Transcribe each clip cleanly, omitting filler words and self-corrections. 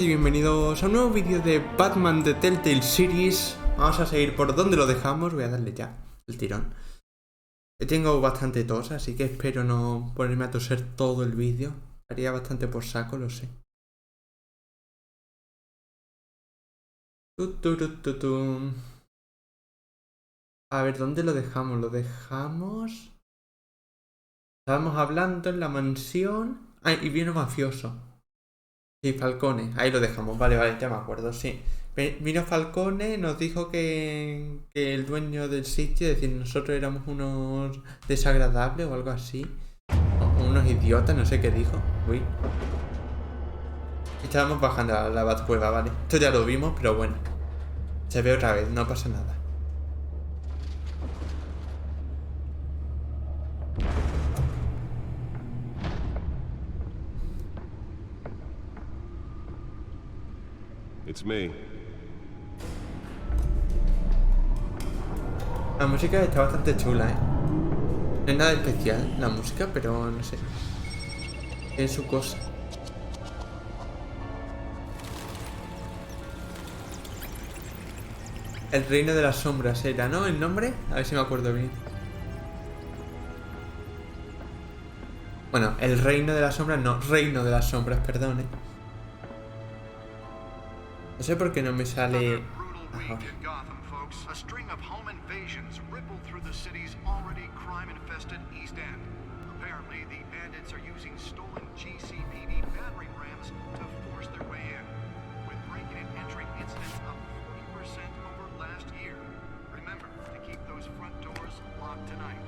Y bienvenidos a un nuevo vídeo de Batman de Telltale Series. Vamos a seguir por donde lo dejamos. Voy a darle ya el tirón. Tengo bastante tos, así que espero no ponerme a toser todo el vídeo. Haría bastante por saco, lo sé. A ver, ¿dónde lo dejamos? Lo dejamos... Estábamos hablando en la mansión... Ah, y vino mafioso. Sí, Falcone, ahí lo dejamos, vale, ya me acuerdo, sí. Vino Falcone, nos dijo que el dueño del sitio, es decir, nosotros éramos unos desagradables o algo así. O unos idiotas, no sé qué dijo. Uy. Estábamos bajando a la Batcueva, vale. Esto ya lo vimos, pero bueno. Se ve otra vez, no pasa nada. It's me. La música está bastante chula, No es nada especial la música, pero no sé. Es su cosa. El reino de las sombras era, ¿no? ¿El nombre? A ver si me acuerdo bien. Bueno, el reino de las sombras, no, reino de las sombras, perdón, No sé por qué no me sale... Ahora. A string of home invasions rippled through the city's already crime-infested East End. Apparently, the bandits are using stolen GCPD battering rams to force their way in, with break-in and entry incidents up 40% over last year. Remember to keep those front doors locked tonight.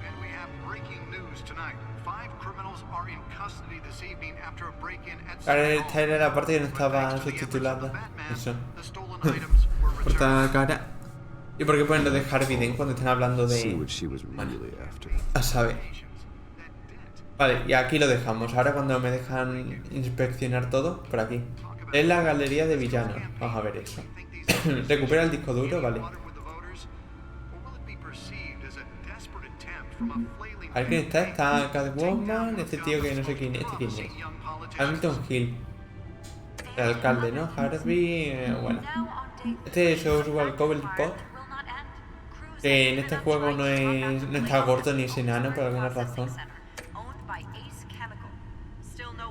And we have breaking news tonight. 5 criminals are in custody this evening after a break-in at Esta era la parte que no estaba subtitulada. Eso. Corta cara. ¿Y por qué ponen lo de Harvey Dent cuando están hablando de... Bueno, a saber. Vale, y aquí lo dejamos. Ahora cuando me dejan inspeccionar todo, por aquí. Es la galería de villanos. Vamos a ver eso. Recupera el disco duro, vale. A ver quién está. Está Catwoman, este tío que no sé quién es. ¿Este quién es? Hamilton Hill. El alcalde, ¿no? Harvey, bueno. Este es Oswald Cobblepot. Que en este juego no está gordo ni es enano por alguna razón.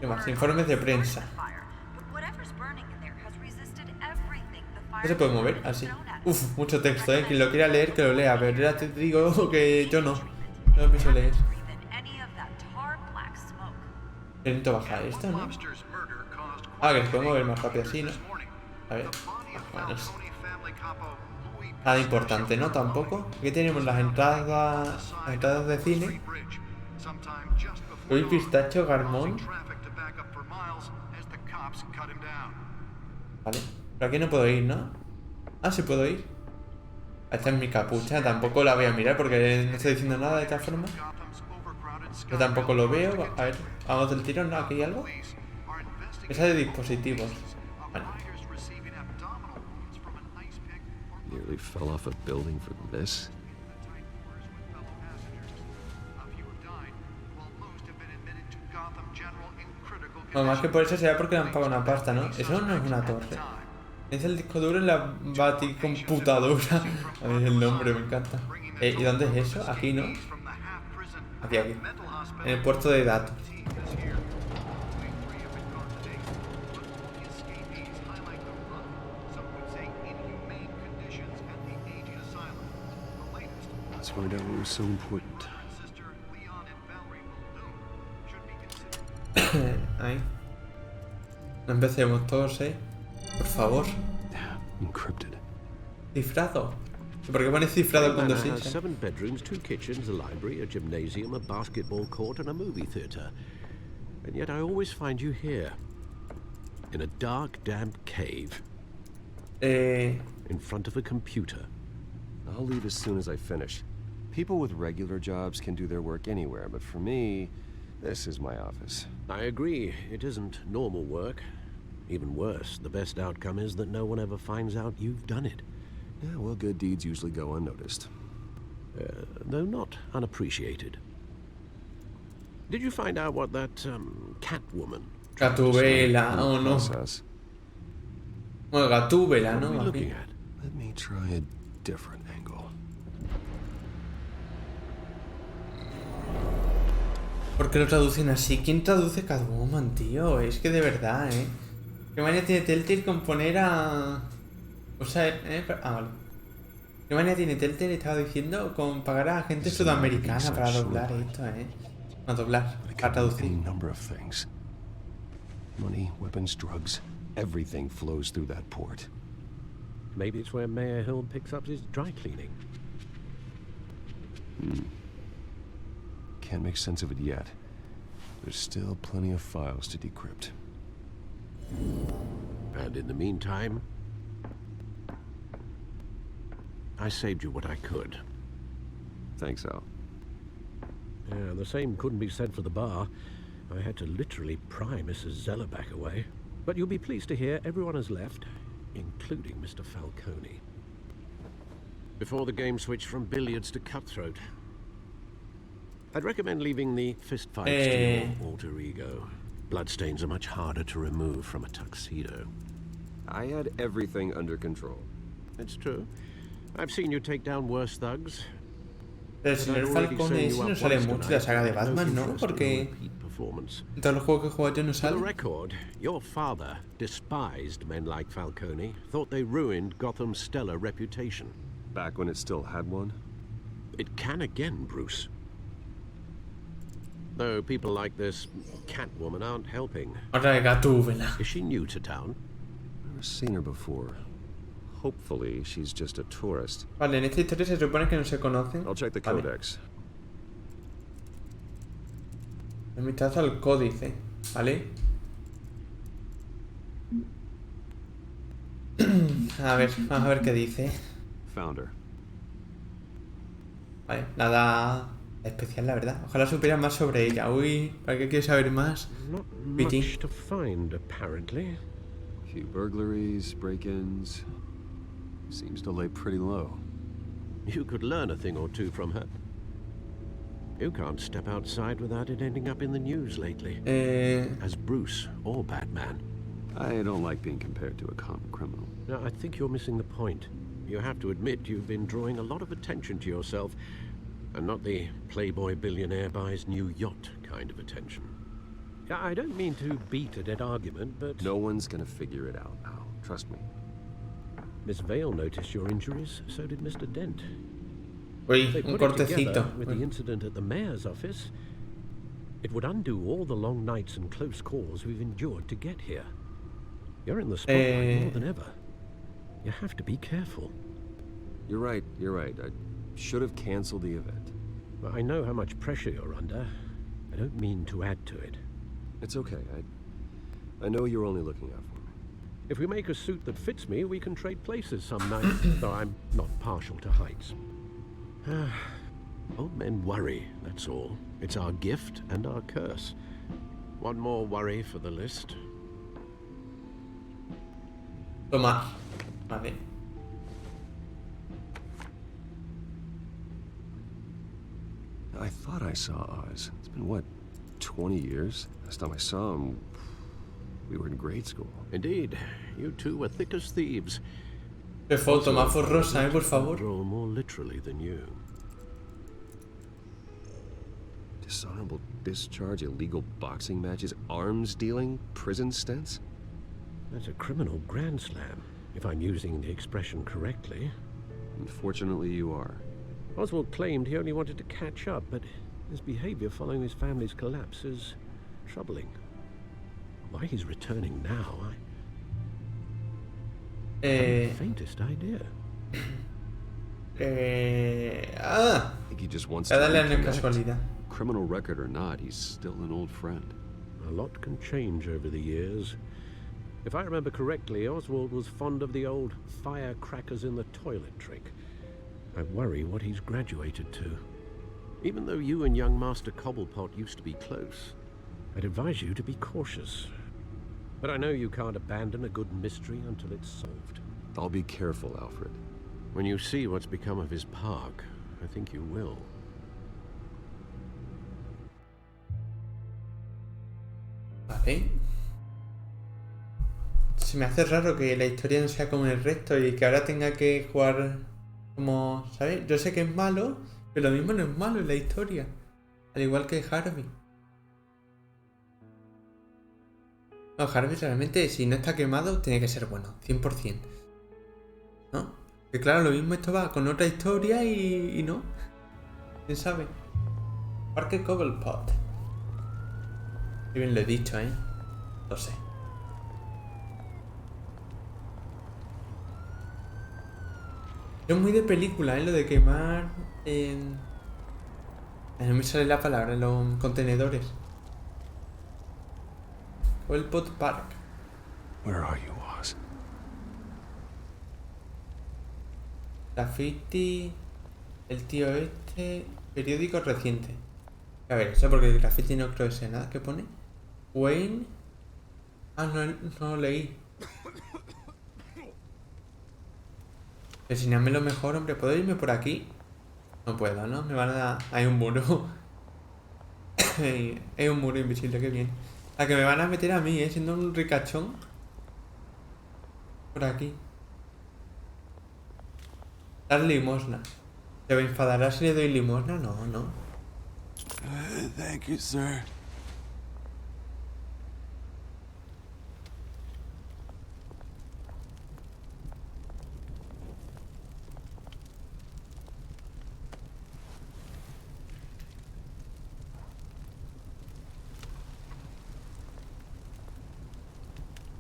¿Qué más? Informes de prensa. ¿No se puede mover? Así. Uf, mucho texto, Quien lo quiera leer, que lo lea. Pero ya te digo que yo no. No lo pienso leer. Intento bajar esto, ¿no? Ah, que se puede mover más rápido así, ¿no? A ver. Bueno, no sé. Nada importante, ¿no? Tampoco. Aquí tenemos las entradas de cine. Uy, pistacho, garmón. Vale. Pero aquí no puedo ir, ¿no? Ah, sí puedo ir. Esta es mi capucha. Tampoco la voy a mirar porque no estoy diciendo nada de esta forma. Yo tampoco lo veo. A ver, vamos del tirón, ¿no? ¿Aquí hay algo? Esa de dispositivos. Vale. Nearly fell off a building for this. Bueno, más que por eso será porque le han pagado una pasta, ¿no? Eso no es una torre. Es el disco duro en la baticomputadora. A ver el nombre, me encanta. ¿Y dónde es eso? Aquí, ¿no? Aquí. En el puerto de datos. Let's find out what was so important. Ahí. No empecemos todos, Por favor. Encrypted. Cifrado. ¿Por qué pones cifrado cuando sí? 7 bedrooms, 2 kitchens, a library, a gymnasium, a basketball court, and a movie theater. And yet I always find you here, in a dark, damp cave, In front of a computer. I'll leave as soon as I finish. People with regular jobs can do their work anywhere, but for me, this is my office. I agree, it isn't normal work. Even worse, the best outcome is that no one ever finds out you've done it. Yeah, well, good deeds usually go unnoticed. Though not unappreciated. Did you find out what that, Catwoman Gatubela, o no. Process. Bueno, Gatúbela, What ¿no? are we Más looking bien. at? Let me try a different angle. ¿Por qué lo traducen así? ¿Quién traduce Catwoman, tío? Es que de verdad, ¿eh? ¿Qué manía tiene Telltale con poner a... O sea, vale. ¿Qué manía tiene Telltale, estaba diciendo, con pagar a gente sudamericana para doblar esto, ¿eh? No, doblar, It para could mean traducir. any number of things. Money, weapons, drugs. Everything flows through that port. Maybe it's where Mayor Hill picks up his dry cleaning. Can't make sense of it yet. There's still plenty of files to decrypt. And in the meantime, I saved you what I could. Thanks, Al. Yeah, the same couldn't be said for the bar. I had to literally pry Mrs. Zeller back away. But you'll be pleased to hear everyone has left, including Mr. Falcone. Before the game switched from billiards to cutthroat. I'd recommend leaving the fistfights to your alter ego. Bloodstains are much harder to remove from a tuxedo. I had everything under control. It's true. I've seen you take down worse thugs. Pero el señor Falcone ese no sale mucho en la saga de Batman, ¿no? Porque en todos los juegos que he jugado yo no For the sale. record, your father despised men like Falcone, thought they ruined Gotham's stellar reputation. Back when it still had one? It can again, Bruce. Though people like this Catwoman aren't helping. Otra de Gatúbela. Is she new to town? Never seen her before. Hopefully, she's just a tourist. Vale, en esta historia se supone que no se conocen. I'll check the Vale. codex. Un vistazo al códice, ¿vale? A ver, vamos a ver qué dice. Found her. Vale, nada especial, la verdad. Ojalá supieran más sobre ella. Uy, ¿para qué quieres saber más? Not Pity. much to find, apparently. Few burglaries, break-ins. Seems to lay pretty low. You could learn a thing or two from her. You can't step outside without it ending up in the news lately. As Bruce or Batman. I don't like being compared to a common criminal. Now, I think you're missing the point. You have to admit you've been drawing a lot of attention to yourself, and not the playboy billionaire buys new yacht kind of attention. Yeah, I don't mean to beat a dead argument, but... No one's gonna figure it out, Al. Trust me. Miss Vale noticed your injuries, so did Mr. Dent. Uy, They un put it together cortecito. with the incident at the mayor's office. It would undo all the long nights and close calls we've endured to get here. You're in the spotlight more than ever. You have to be careful. You're right, you're right. I should have canceled the event. I know how much pressure you're under. I don't mean to add to it. It's okay. I know you're only looking out for me. If we make a suit that fits me, we can trade places some night, though I'm not partial to heights. Old men worry, that's all. It's our gift and our curse. One more worry for the list. Toma. Vale. I thought I saw Oz. It's been, what, 20 years? Last time I saw him, we were in grade school. Indeed, you two were thick as thieves. Qué foto más borrosa, por favor. Draw more literally than you. Dishonorable discharge, illegal boxing matches, arms dealing, prison stints? That's a criminal grand slam, if I'm using the expression correctly. Unfortunately, you are. Oswald claimed he only wanted to catch up, but his behavior following his family's collapse is troubling. Why he's returning now, I haven't the faintest idea. I think he just wants to Darle una reconnect. casualidad. Criminal record or not, he's still an old friend. A lot can change over the years. If I remember correctly, Oswald was fond of the old firecrackers in the toilet trick. I worry what he's graduated to. Even though you and young Master Cobblepot used to be close, I'd advise you to be cautious. But I know you can't abandon a good mystery until it's solved. I'll be careful, Alfred. When you see what's become of his park, I think you will. Vale. se me hace raro que la historia no sea como el resto y que ahora tenga que jugar como, ¿sabes? Yo sé que es malo, pero lo mismo no es malo en la historia. Al igual que Harvey. No, Harvey realmente, si no está quemado, tiene que ser bueno, 100%. ¿No? Que claro, lo mismo esto va con otra historia y no. ¿Quién sabe? Parque Cobblepot. Qué bien lo he dicho, ¿eh? Lo sé. Es muy de película, ¿eh? Lo de quemar... No me sale la palabra, en los contenedores. Cobblepot Park. Where are you, Oz? Graffiti... El tío este... Periódico reciente. A ver, eso porque el graffiti no creo que sea nada. ¿Qué pone? Wayne... Ah, no lo leí. Enseñadme lo mejor, hombre. ¿Puedo irme por aquí? No puedo, ¿no? Me van a dar... Hay un muro. Hay un muro invisible, qué bien. A que me van a meter a mí, siendo un ricachón. Por aquí. Dar limosna. ¿Se me enfadará si le doy limosna? No, no. Thank you, sir.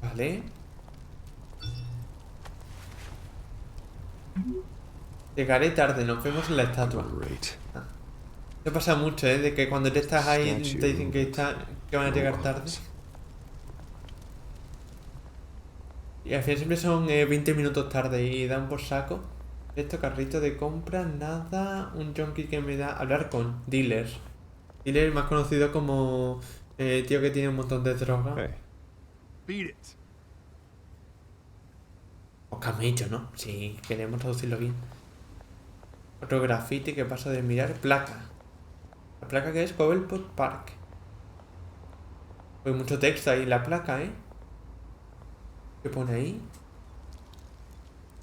Vale. Llegaré tarde, nos vemos en la estatua. Great. Esto pasa mucho, de que cuando te estás ahí te dicen que van a llegar tarde. Y al final siempre son 20 minutos tarde y dan por saco. Esto, carrito de compra, nada. Un junkie que me da... Hablar con dealers. Dealer más conocido como tío que tiene un montón de droga. Hey. Beat it. O camello, ¿no? Si queremos traducirlo bien. Otro graffiti que paso de mirar. Placa. La placa que es Cobblepot Park. Pues mucho texto ahí en la placa, ¿eh? ¿Qué pone ahí?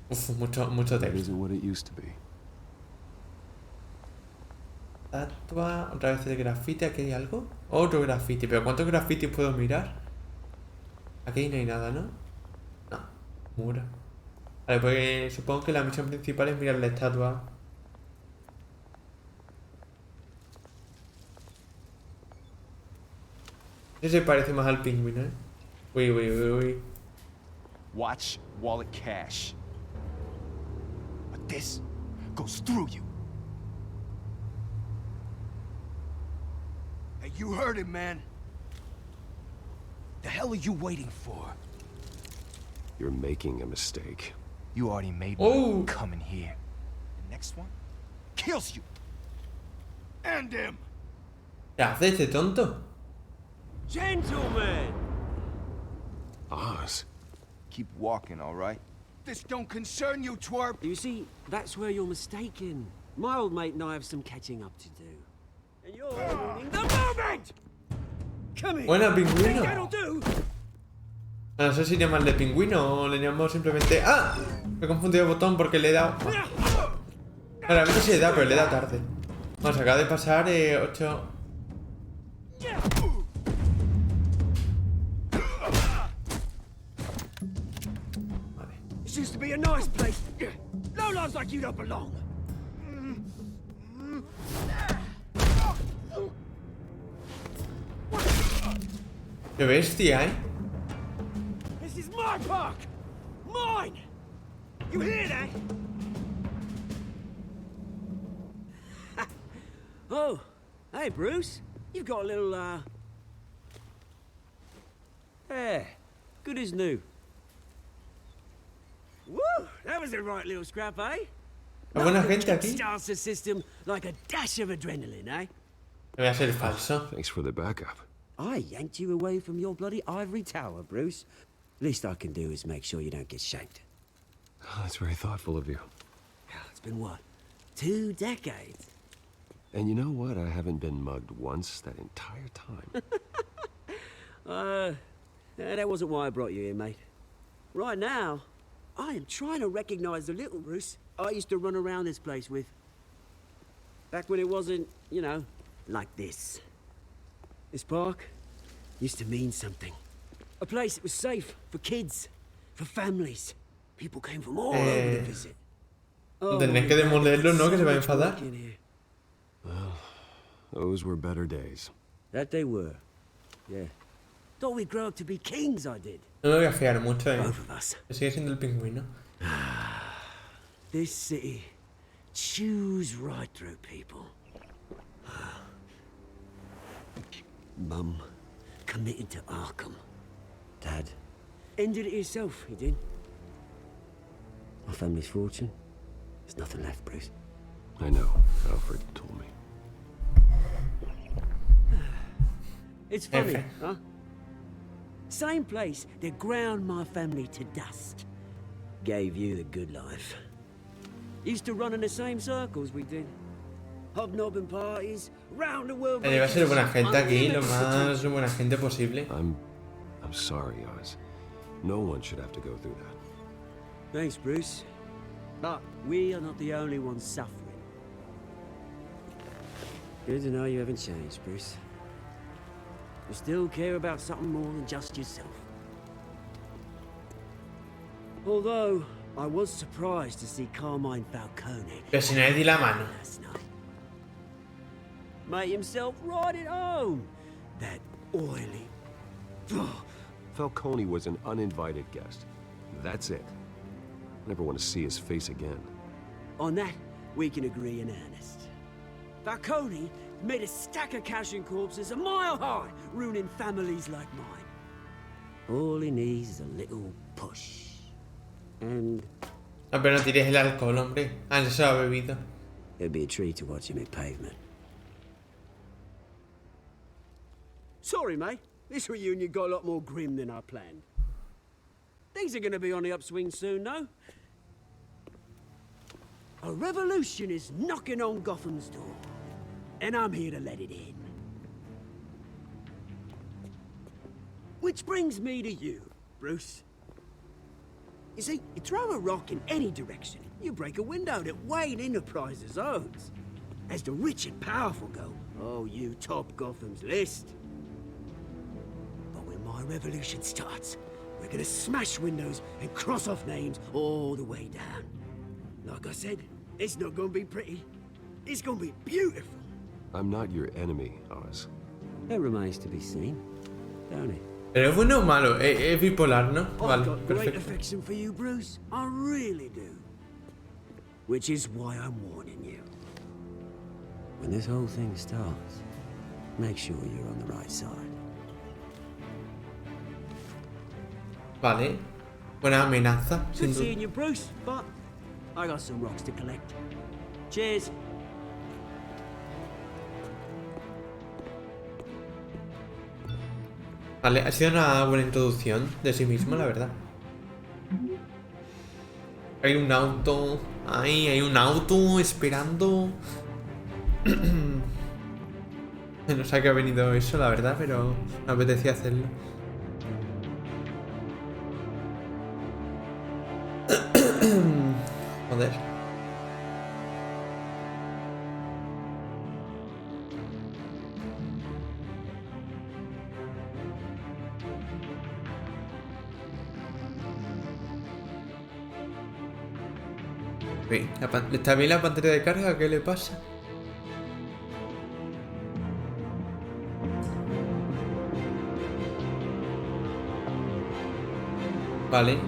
Uf, mucho That texto. isn't what it used to be. Estatua, otra vez el grafiti, aquí hay algo. Otro grafiti, pero ¿cuántos grafitis puedo mirar? Aquí no hay nada, ¿no? No, muro. Vale, pues supongo que la misión principal es mirar la estatua. Ese parece más al pingüino, ¿eh? Uy. Watch wallet cash. But this goes through you. Hey, you heard it, man. The hell are you waiting for? You're making a mistake. You already made Oh. one coming here. The next one kills you. And him. ¿Qué hace este tonto? Gentlemen! Oz. Keep walking, all right? This don't concern you, twerp. You see, that's where you're mistaken. My old mate and I have some catching up to do. And you're ruining the moment! Come here. Buena, pingüino. That'll do. No sé si llamarle pingüino o le llamamos simplemente... ¡Ah! Me he confundido el botón porque le he dado... Realmente sí le da, pero le he dado tarde. Vamos, acaba de pasar 8... Vale. This used to be a nice place. No lives like you don't belong. ¡Qué bestia, eh! This is my park! Mine! You hear that? Oh, hey, Bruce. You've got a little, Yeah, good as new. Woo! That was a right little scrap, eh? Hay buena gente aquí. Starts the system like a dash of adrenaline, eh? Voy a ser falso. Thanks for the backup. I yanked you away from your bloody ivory tower, Bruce. Least I can do is make sure you don't get shanked. Oh, that's very thoughtful of you. It's been what? 2 decades? And you know what? I haven't been mugged once that entire time. That wasn't why I brought you here, mate. Right now, I am trying to recognize the little Bruce I used to run around this place with. Back when it wasn't, you know, like this. This park used to mean something. A place that was safe for kids, for families. People came from all over to visit. Tenés que demolerlo, ¿no? Que se va a enfadar. Well, those were better days. That they were. Yeah. Thought we'd grow up to be kings, I did. No me voy a fiar mucho, Both of us. Sigue siendo el pingüino. This city chews right through people. Mum committed to Arkham. Dad ended it himself, he did. My family's fortune. There's nothing left, Bruce. I know. Alfred told me. It's funny, huh? Same place that ground my family to dust. Gave you the good life. Used to run in the same circles we did. Hobnobbing parties, round the world. Va a ser buena gente aquí, lo más buena gente posible. I'm sorry, Oz. No one should have to go through that. Thanks, Bruce. But we are not the only ones suffering. Good to know you haven't changed, Bruce. You still care about something more than just yourself. Although, I was surprised to see Carmine Falcone Pero si nadie di la mano. last night. Made himself right at home. That oily... Falcone was an uninvited guest. That's it. Never want to see his face again. On that, we can agree in earnest. Falcone made a stack of cash and corpses a mile high, ruining families like mine. All he needs is a little push. And No, pero no tires el alcohol, hombre. Ah, ya se lo ha bebido. it'd be a treat to watch him hit pavement. Sorry, mate. This reunion got a lot more grim than I planned. Things are gonna be on the upswing soon, though. A revolution is knocking on Gotham's door. And I'm here to let it in. Which brings me to you, Bruce. You see, you throw a rock in any direction, you break a window that Wayne Enterprises owns. As the rich and powerful go, oh, you top Gotham's list. But when my revolution starts, we're gonna smash windows and cross off names all the way down. Like I said, it's not gonna be pretty. It's gonna be beautiful. I'm not your enemy, Oz. That remains to be seen, don't it? Pero es bueno o malo, es bipolar, ¿no? I've Vale, got great perfecto. affection for you, Bruce. I really do. Which is why I'm warning you. When this whole thing starts, make sure you're on the right side. Vale. Buena amenaza, sin Good duda. seeing you, Bruce, but I got some rocks to collect. Cheers. Vale, ha sido una buena introducción de sí mismo, la verdad. Hay un auto. Ahí, hay un auto esperando. No sé a qué ha venido eso, la verdad, pero me apetecía hacerlo. Joder. ¿Está bien la pantalla de carga? ¿Qué le pasa? Vale.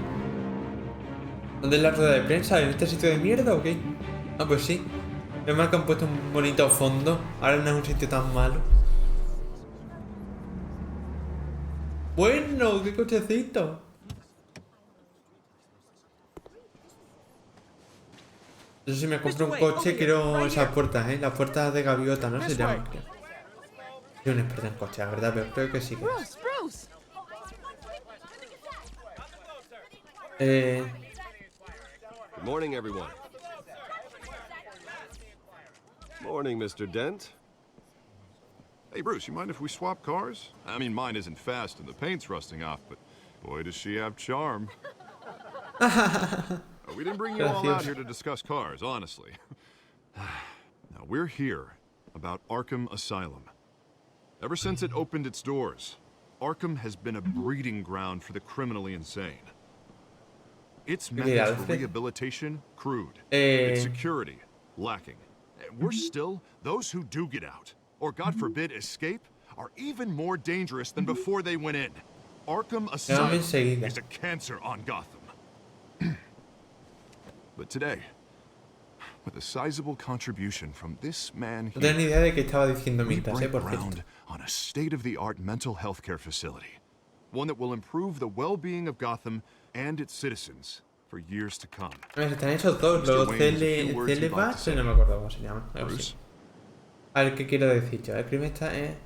¿Dónde es la rueda de prensa? ¿En este sitio de mierda o qué? Ah, pues sí. Es mal que han puesto un bonito fondo. Ahora no es un sitio tan malo. Bueno, qué cochecito. Yo si me compro un coche quiero esas puertas, ¿eh? Las puertas de gaviota, ¿no? Se llaman. Soy un experto en coches, la verdad, pero creo que sí que es. Good morning, everyone. Morning, Mr. Dent. Hey, Bruce, you mind if we swap cars? I mean, mine isn't fast and the paint's rusting off, but boy, does she have charm. We didn't bring you all out Gracioso. here to discuss cars, honestly. Now, we're here about Arkham Asylum. Ever since it opened its doors, Arkham has been a breeding ground for the criminally insane. Its methods for rehabilitation, crude. Its security, lacking. Worse still, those who do get out, or God forbid escape, are even more dangerous than before they went in. Arkham Asylum is a cancer on Gotham. But today, with a sizable contribution from this man No tengo ni idea de qué estaba diciendo we mientras, break por cierto. ground on a state-of-the-art mental health care facility. One that will improve the well-being of Gotham and its citizens for years to come. Están hechos dos, los Celebats, no me acuerdo cómo se llama. Bruce? A ver, ¿qué quiero decir yo? El primer está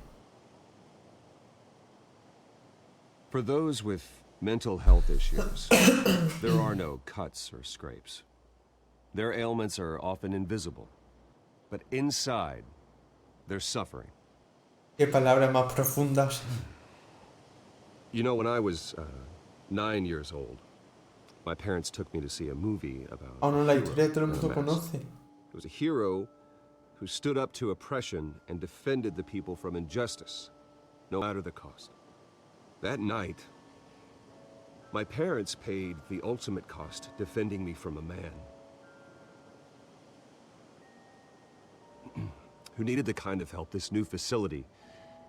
For those with mental health issues, there are no cuts or scrapes. Their ailments are often invisible, but inside, they're suffering. Qué palabras más profundas. You know, when I was 9 years old, my parents took me to see a movie about Oh no, la historia todo el a mundo mask. conoce. It was a hero who stood up to oppression and defended the people from injustice, no matter the cost. That night, my parents paid the ultimate cost defending me from a man who needed the kind of help this new facility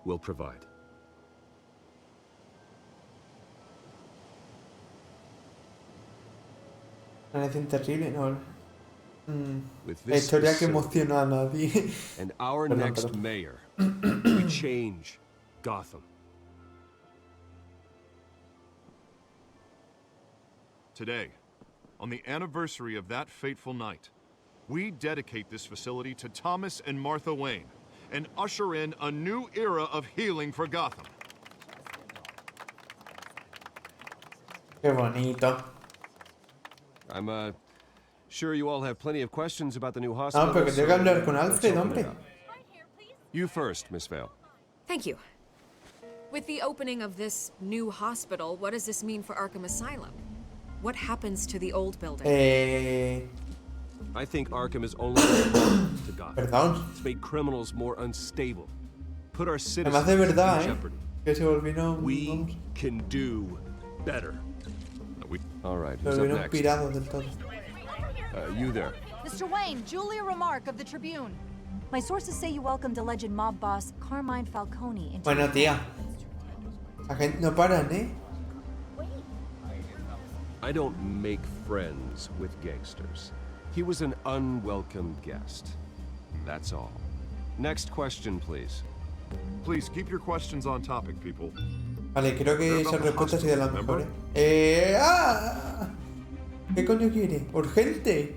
will provide. Parece terrible, ¿no? With La this historia que facility emociona a nadie. and our Perdón, next perdón. mayor, we change Gotham. Today, on the anniversary of that fateful night, we dedicate this facility to Thomas and Martha Wayne and usher in a new era of healing for Gotham. Qué bonito. I'm sure you all have plenty of questions about the new hospital. Ah, pero que tengo que hablar con let's Alfred, open it hombre. up. You first, Miss Vale. Thank you. With the opening of this new hospital, what does this mean for Arkham Asylum? What happens to the old building? I think Arkham is only to Gotham. Perdón. It's made criminals more unstable. Put our Además citizens de verdad, in jeopardy. Que se volvieron, We vamos, can do better. All right, se who's up volvieron next? pirados del todo. You there. Mr. Wayne, Julia Remark of the Tribune. My sources say you welcomed alleged mob boss Carmine Falcone into... Bueno, tía. La gente no paran, ¿eh? I don't make friends with gangsters. He was an unwelcome guest. That's all. Next question, please. Please keep your questions on topic, people. Vale, creo que esa respuesta ha sido la mejor, ¡Ah! ¿Qué coño quiere? ¡Urgente!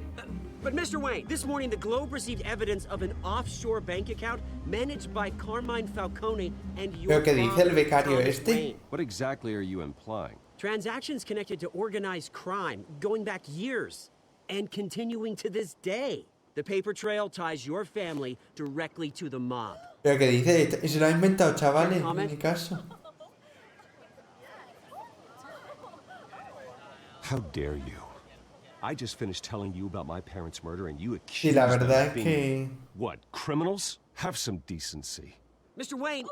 But Mr. Wayne, this morning the Globe received evidence of an offshore bank account managed by Carmine Falcone and your ¿Pero qué dice el father, becario Thomas este? Wayne. What exactly are you implying? Transactions connected to organized crime going back years and continuing to this day. The paper trail ties your family directly to the mob. ¿Pero qué dice? Se lo ha inventado, chavales, en Comment? mi caso. How dare you? I just finished telling you about my parents' murder and you accuse Sí, la them verdad of es being... que... What, criminals? Have some decency. Mr. Wayne,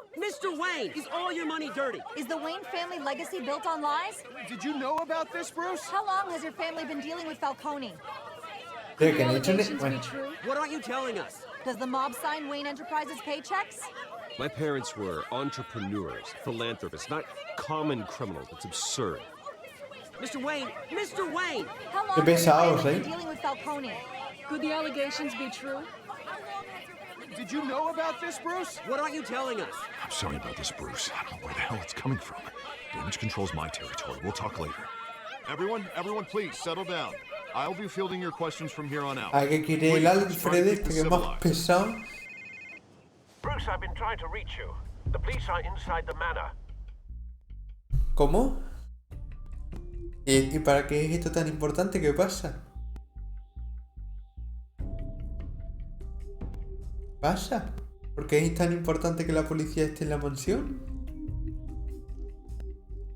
is all your money dirty? Is the Wayne family legacy built on lies? Did you know about this, Bruce? How long has your family been dealing with Falcone? Pero que han hecho... Bueno, What aren't you telling us? Does the mob sign Wayne Enterprises paychecks? My parents were entrepreneurs, philanthropists, not common criminals. It's absurd. Mr. Wayne! How long Qué has your pesados, family ¿eh? been dealing with Falcone? Could the allegations be true? Did you know about this, Bruce? What aren't you telling us? I'm sorry about this, Bruce. I don't know where the hell it's coming from. Damage control's my territory. We'll talk later. Everyone, please settle down. I'll be fielding your questions from here on out. ¿a qué quiere el Alfred este que es más pesado? Bruce, I've been trying to reach you. The police are inside the manor. ¿Cómo? ¿Y para qué es esto tan importante? ¿Qué pasa? ¿Pasa? ¿Por qué es tan importante que la policía esté en la mansión?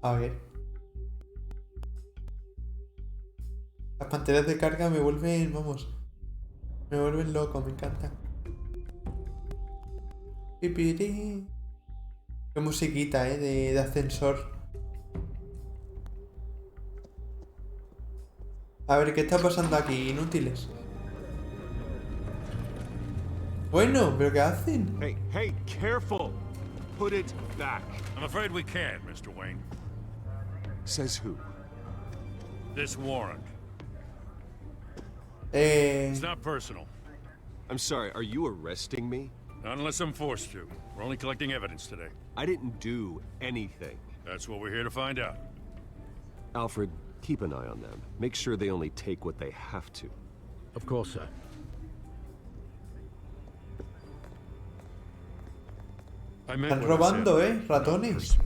A ver. Las pantallas de carga me vuelven, vamos, me vuelven loco, me encanta. Pipiri. Qué musiquita, de ascensor. A ver, ¿qué está pasando aquí? Inútiles. Bueno, ¿pero qué hacen? Hey, careful! Put it back. I'm afraid we can't, Mr. Wayne. Says who? This warrant. It's not personal. I'm sorry, are you arresting me? Not unless I'm forced to. We're only collecting evidence today. I didn't do anything. That's what we're here to find out. Alfred, keep an eye on them. Make sure they only take what they have to. Of course, sir. I meant Están what I said. robando, ratones.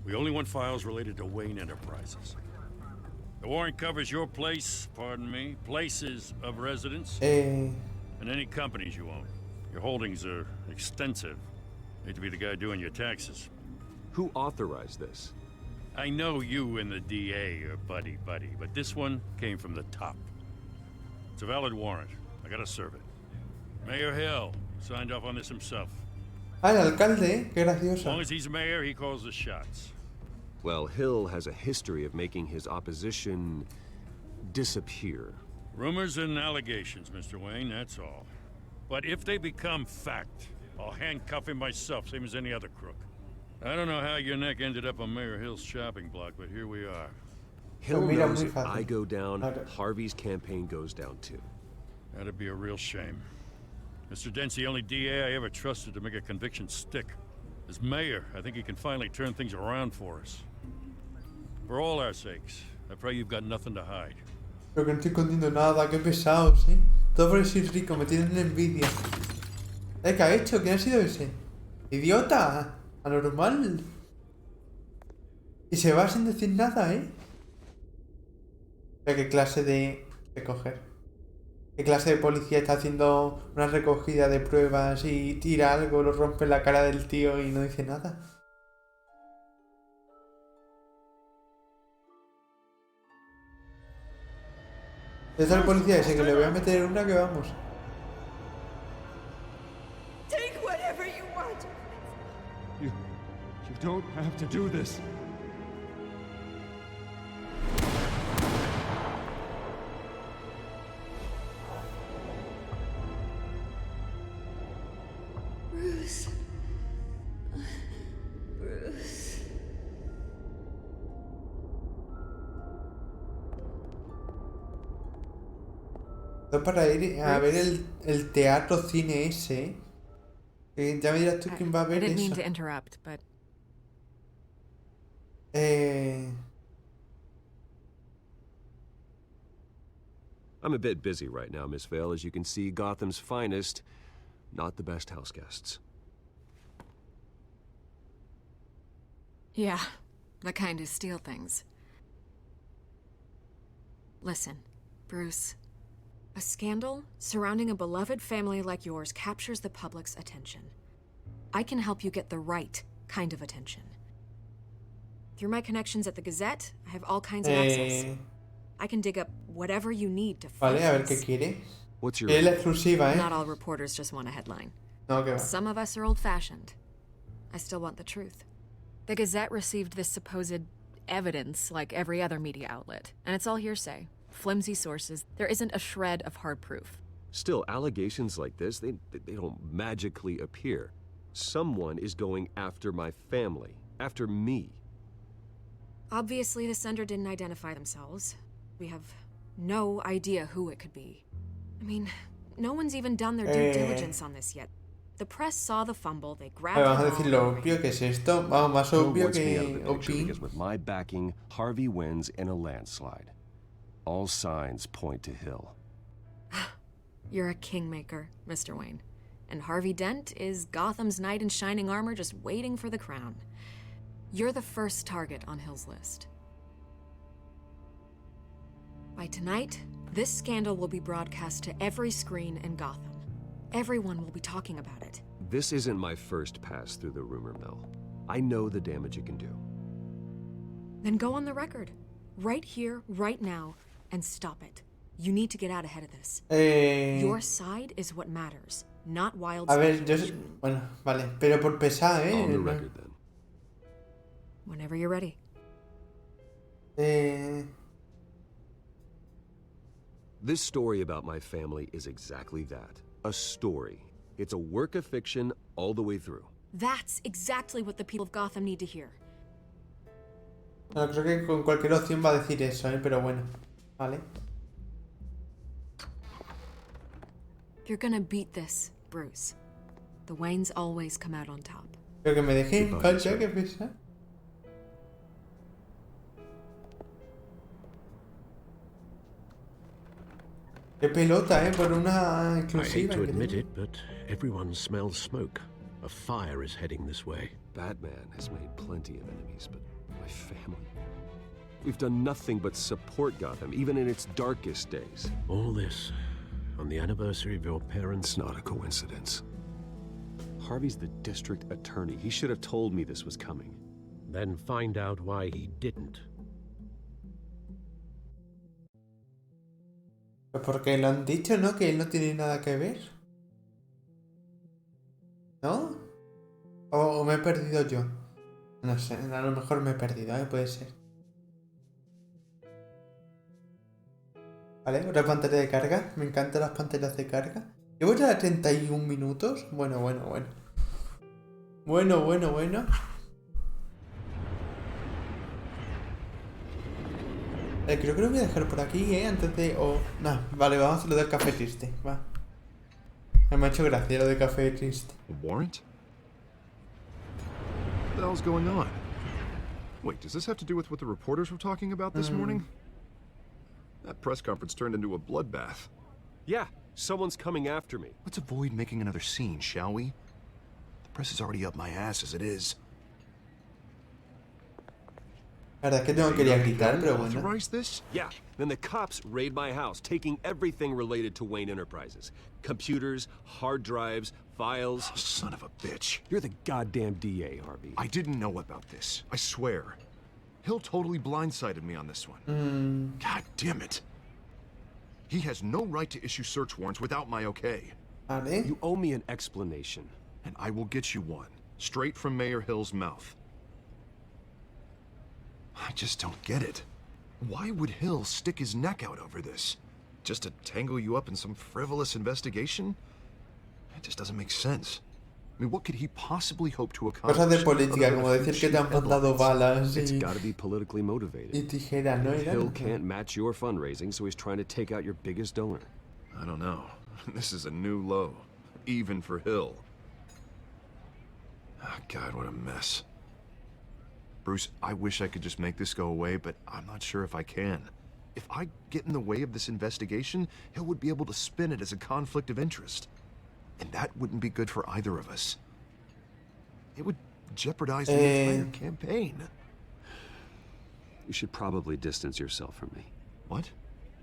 We only want files related to Wayne Enterprises. The warrant covers your place, pardon me, places of residence, and any companies you own. Your holdings are extensive. Hate to be the guy doing your taxes. Who authorized this? I know you and the DA are buddy-buddy, but this one came from the top. It's a valid warrant. I gotta serve it. Mayor Hill signed off on this himself. Ah, el alcalde, qué As gracioso. long as he's mayor, he calls the shots. Well, Hill has a history of making his opposition disappear. Rumors and allegations, Mr. Wayne, that's all. But if they become fact, I'll handcuff him myself, same as any other crook. I don't know how your neck ended up on Mayor Hill's shopping block, but here we are. Hill mira, knows muy if fácil. I go down, Okay. Harvey's campaign goes down too. That'd be a real shame. Mr. Dent's the only DA I ever trusted to make a conviction stick. As mayor, I think he can finally turn things around for us. For all our sakes, I pray you've got nothing to hide. Pero que no estoy escondiendo nada, qué pesados, Todo por ser rico, me tienen envidia. ¿Qué ha hecho? ¿Quién ha sido ese? ¡Idiota! ¡Anormal! Y se va sin decir nada, ¿Qué clase de coger? ¿Qué clase de policía está haciendo una recogida de pruebas y tira algo, lo rompe en la cara del tío y no dice nada? Es el policía ese que le voy a meter una que vamos. Take whatever you want. You don't have to do this. Bruce. Bruce. Esto para ir a ver el teatro cine ese. Ya me dirás tú quién va a I ver didn't mean eso. to interrupt, but I'm a bit busy right now, Miss Vale. As you can see, Gotham's finest, not the best house guests. yeah, the kind who steal things. Listen, Bruce. A scandal surrounding a beloved family like yours captures the public's attention. I can help you get the right kind of attention. Through my connections at the Gazette, I have all kinds of access. I can dig up whatever you need to find Vale, a ver this. qué quiere. What's your... Es la exclusiva, Not all reporters just want a headline. No, que va. Some of us are old-fashioned. I still want the truth. The Gazette received this supposed evidence like every other media outlet, and it's all hearsay. Flimsy sources. There isn't a shred of hard proof. Still, allegations like this, they don't magically appear. Someone is going after my family, after me. Obviously, the sender didn't identify themselves. We have no idea who it could be. I mean, no one's even done their due diligence on this yet. The press saw the fumble, they grabbed Vamos a the decir ball. lo obvio que es esto. Vamos, más Hill obvio wants me out of que the picture Opin. because with my backing, Harvey wins in a landslide. All signs point to Hill. You're a kingmaker, Mr. Wayne. And Harvey Dent is Gotham's knight in shining armor just waiting for the crown. You're the first target on Hill's list. By tonight, this scandal will be broadcast to every screen in Gotham. Everyone will be talking about it. This isn't my first pass through the rumor mill. I know the damage it can do. Then go on the record. Right here, right now. and stop it. You need to get out ahead of this. Your side is what matters, not wild A ver, yo... speculation. Bueno, vale. Pero por pesar, On the record, then. Whenever you're ready. This story about my family is exactly that. A story. It's a work of fiction all the way through. That's exactly what the people of Gotham need to hear. Bueno, creo que con cualquier opción va a decir eso, pero bueno. Vale. You're gonna beat this, Bruce. The Waynes always come out on top. Creo que me dejé en cancha, que pesa. Qué pelota, por una I hate exclusiva. to admit it, but everyone smells smoke. A fire is heading this way. Batman has made plenty of enemies, but my family... We've done nothing but support Gotham, even in its darkest days. All this on the anniversary of your parents'... It's not a coincidence. Harvey's the district attorney. He should have told me this was coming. Then find out why he didn't. Porque lo han dicho, ¿no? Que él no tiene nada que ver. ¿No? O me he perdido yo. No sé, a lo mejor me he perdido, puede ser. Vale, otra pantalla de carga. Me encantan las pantallas de carga. Llevo ya 31 minutos. Bueno. Creo que lo voy a dejar por aquí, antes de... No, vale, vamos a hacer lo del café triste. Va. Me ha hecho gracia lo del café triste. A warrant? What the hell's going on? Wait, does this have to do with what the reporters were talking about this morning? That press conference turned into a bloodbath. Yeah, someone's coming after me. Let's avoid making another scene, shall we? The press is already up my ass as it is. La verdad es que no quería gritar, pero bueno. Authorize this? Yeah, then the cops raid my house, taking everything related to Wayne Enterprises. Computers, hard drives, files. Oh, son of a bitch. You're the goddamn DA, Harvey. I didn't know about this. I swear. Hill totally blindsided me on this one. God damn it. He has no right to issue search warrants without my okay. Vale. You owe me an explanation. And I will get you one. Straight from Mayor Hill's mouth. I just don't get it. Why would Hill stick his neck out over this? Just to tangle you up in some frivolous investigation? It just doesn't make sense. I mean, what could he possibly hope to accomplish? Cosas de política, como decir que te han mandado balas It's got to be politically y motivated. tijeras, ¿no? Hill can't match your fundraising, so he's trying to take out your biggest donor. I don't know. This is a new low. Even for Hill. Oh, God, what a mess. Bruce, I wish I could just make this go away, but I'm not sure if I can. If I get in the way of this investigation, Hill would be able to spin it as a conflict of interest. And that wouldn't be good for either of us. It would jeopardize the entire campaign. You should probably distance yourself from me. What?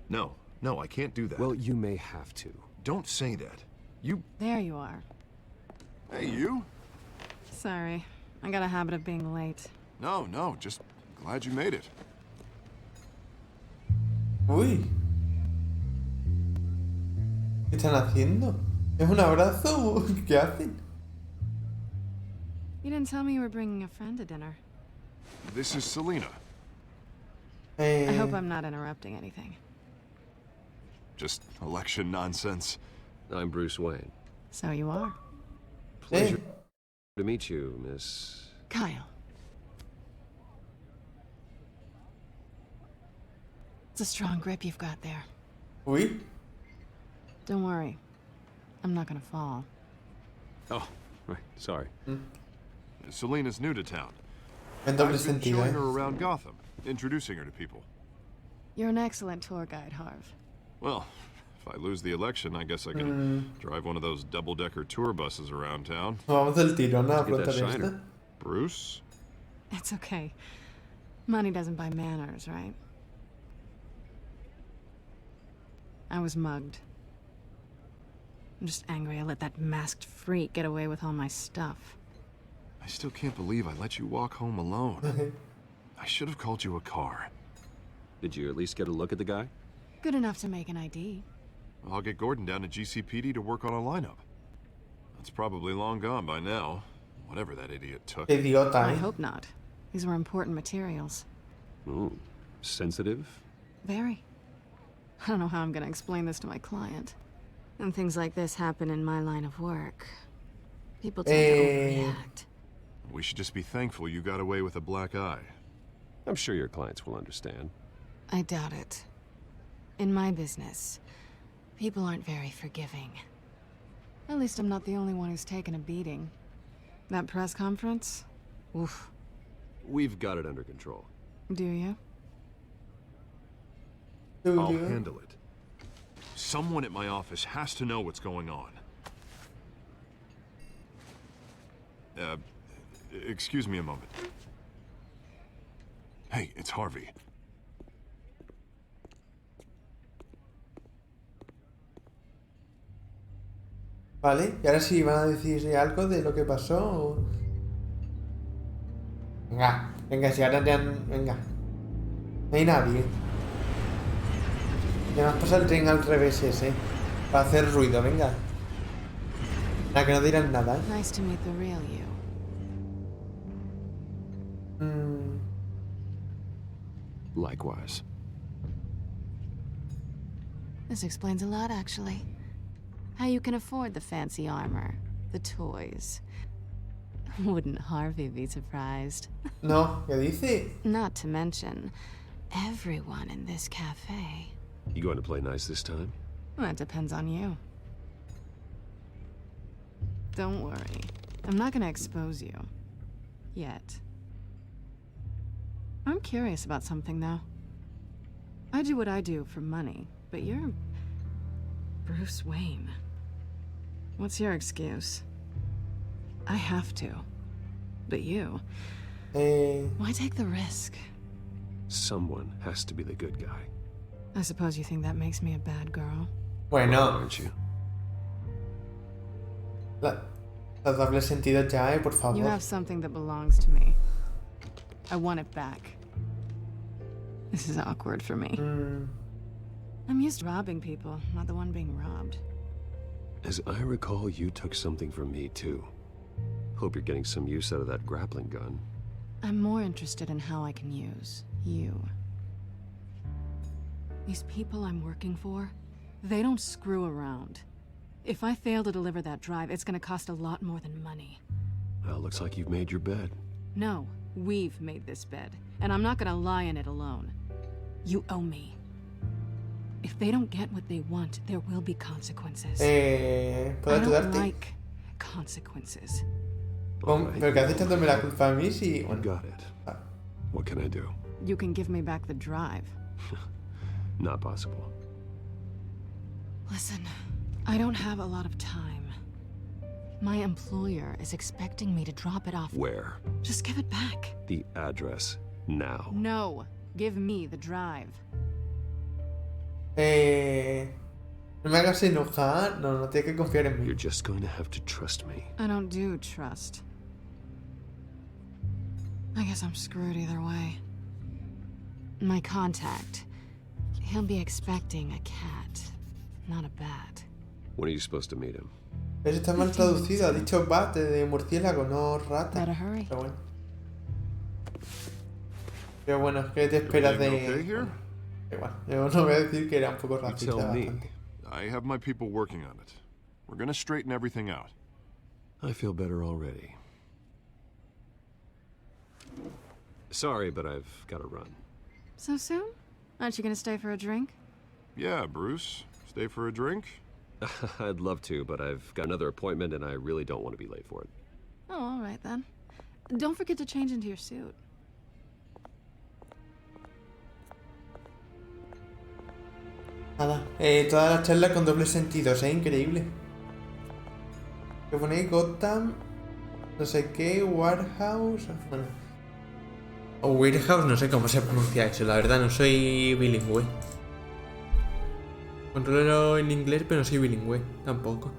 No, I can't do that. Well, you may have to. Don't say that. You... There you are. Hey, you? Sorry. I got a habit of being late. No, just glad you made it. Uy. ¿Qué están haciendo? ¿Es un abrazo? ¿Qué hacen? You didn't tell me you were bringing a friend to dinner. This is Selena. I hope I'm not interrupting anything. Just election nonsense. I'm Bruce Wayne. So you are. Pleasure to meet you, Miss... Kyle. It's a strong grip you've got there. Uy. Don't worry. I'm not gonna fall. Oh, right. Sorry. Selena's new to town. En doble I've been sentido, showing her around Gotham, introducing her to people. You're an excellent tour guide, Harv. Well, if I lose the election, I guess I can drive one of those double-decker tour buses around town. Vamos del tirón a Get that afrontar shiner. esta. Bruce? It's okay. Money doesn't buy manners, right? I was mugged. I'm just angry I let that masked freak get away with all my stuff. I still can't believe I let you walk home alone. I should have called you a car. Did you at least get a look at the guy? Good enough to make an ID. I'll get Gordon down to GCPD to work on a lineup. That's probably long gone by now, whatever that idiot took. Idiota, I hope not. These were important materials. Ooh, sensitive? Very. I don't know how I'm gonna explain this to my client. And things like this happen in my line of work. People tend to overreact. We should just be thankful you got away with a black eye. I'm sure your clients will understand. I doubt it. In my business, people aren't very forgiving. At least I'm not the only one who's taken a beating. That press conference? Oof. We've got it under control. Do you? I'll handle it. Someone at my office has to know what's going on. Excuse me a moment. Hey, it's Harvey. Vale, y ahora sí van a decir algo de lo que pasó. O... Venga, si ahora ya... Venga. No hay nadie. Ya nos pasa el tren al revés ese. Para hacer ruido, venga. Nada, que no dirán nada. Nice to meet the real you. Likewise. This explains a lot, actually. How you can afford the fancy armor, the toys. Wouldn't Harvey be surprised? No, ¿qué dice? Not to mention, everyone in this cafe. You going to play nice this time? Well, that depends on you. Don't worry. I'm not gonna expose you. Yet. I'm curious about something, though. I do what I do for money, but you're... Bruce Wayne. What's your excuse? I have to. But you... Why take the risk? Someone has to be the good guy. I suppose you think that makes me a bad girl? Bueno. Aren't you? Los dobles sentidos ya, por favor. You have something that belongs to me. I want it back. This is awkward for me. I'm used to robbing people, not the one being robbed. As I recall, you took something from me, too. Hope you're getting some use out of that grappling gun. I'm more interested in how I can use you. These people I'm working for, they don't screw around. If I fail to deliver that drive, it's gonna cost a lot more than money. Well, looks like you've made your bed. No, we've made this bed, and I'm not gonna lie in it alone. You owe me. If they don't get what they want, there will be consequences. ¿Puedo I don't ayudarte? like consequences. Pero que haces echándome la culpa a mí si... Bueno. Got it. What can I do? You can give me back the drive. Not possible. Listen, I don't have a lot of time. My employer is expecting me to drop it off. Where? Just give it back. The address, now. No, give me the drive. No me hagas enojar. No tienes que confiar en mí. You're just going to have to trust me. I don't do trust. I guess I'm screwed either way. My contact, he'll be expecting a cat, not a bat. When are you supposed to meet him? Eso está mal traducido. Ha dicho bat de murciélago, no rata. Better hurry. Pero bueno, ¿qué te esperas de...? Okay here? Igual, yo no voy a decir que era un poco You racista tell me. bastante. I have my people working on it. We're gonna straighten everything out. I feel better already. Sorry, but I've got to run. So soon? Aren't you gonna stay for a drink? Yeah, Bruce. Stay for a drink? I'd love to, but I've got another appointment and I really don't want to be late for it. Oh, all right then. Don't forget to change into your suit. Nada, toda la charla con dobles sentidos, increíble. Que pone Gotham, no sé qué, Warehouse, bueno. O Warehouse, no sé cómo se pronuncia eso, la verdad no soy bilingüe. Controlo en inglés, pero no soy bilingüe, tampoco.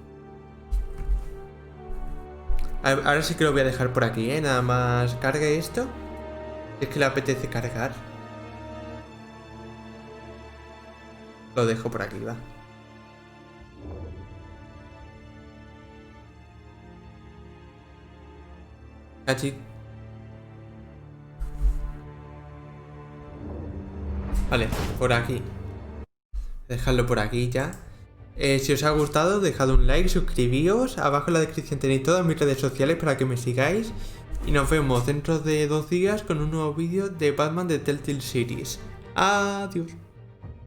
Ahora sí que lo voy a dejar por aquí, nada más cargue esto. Si es que le apetece cargar. Lo dejo por aquí, va. Aquí. Vale, por aquí. Dejadlo por aquí ya. Si os ha gustado, dejad un like, suscribíos. Abajo en la descripción tenéis todas mis redes sociales para que me sigáis. Y nos vemos dentro de 2 días con un nuevo vídeo de Batman de Telltale Series. Adiós.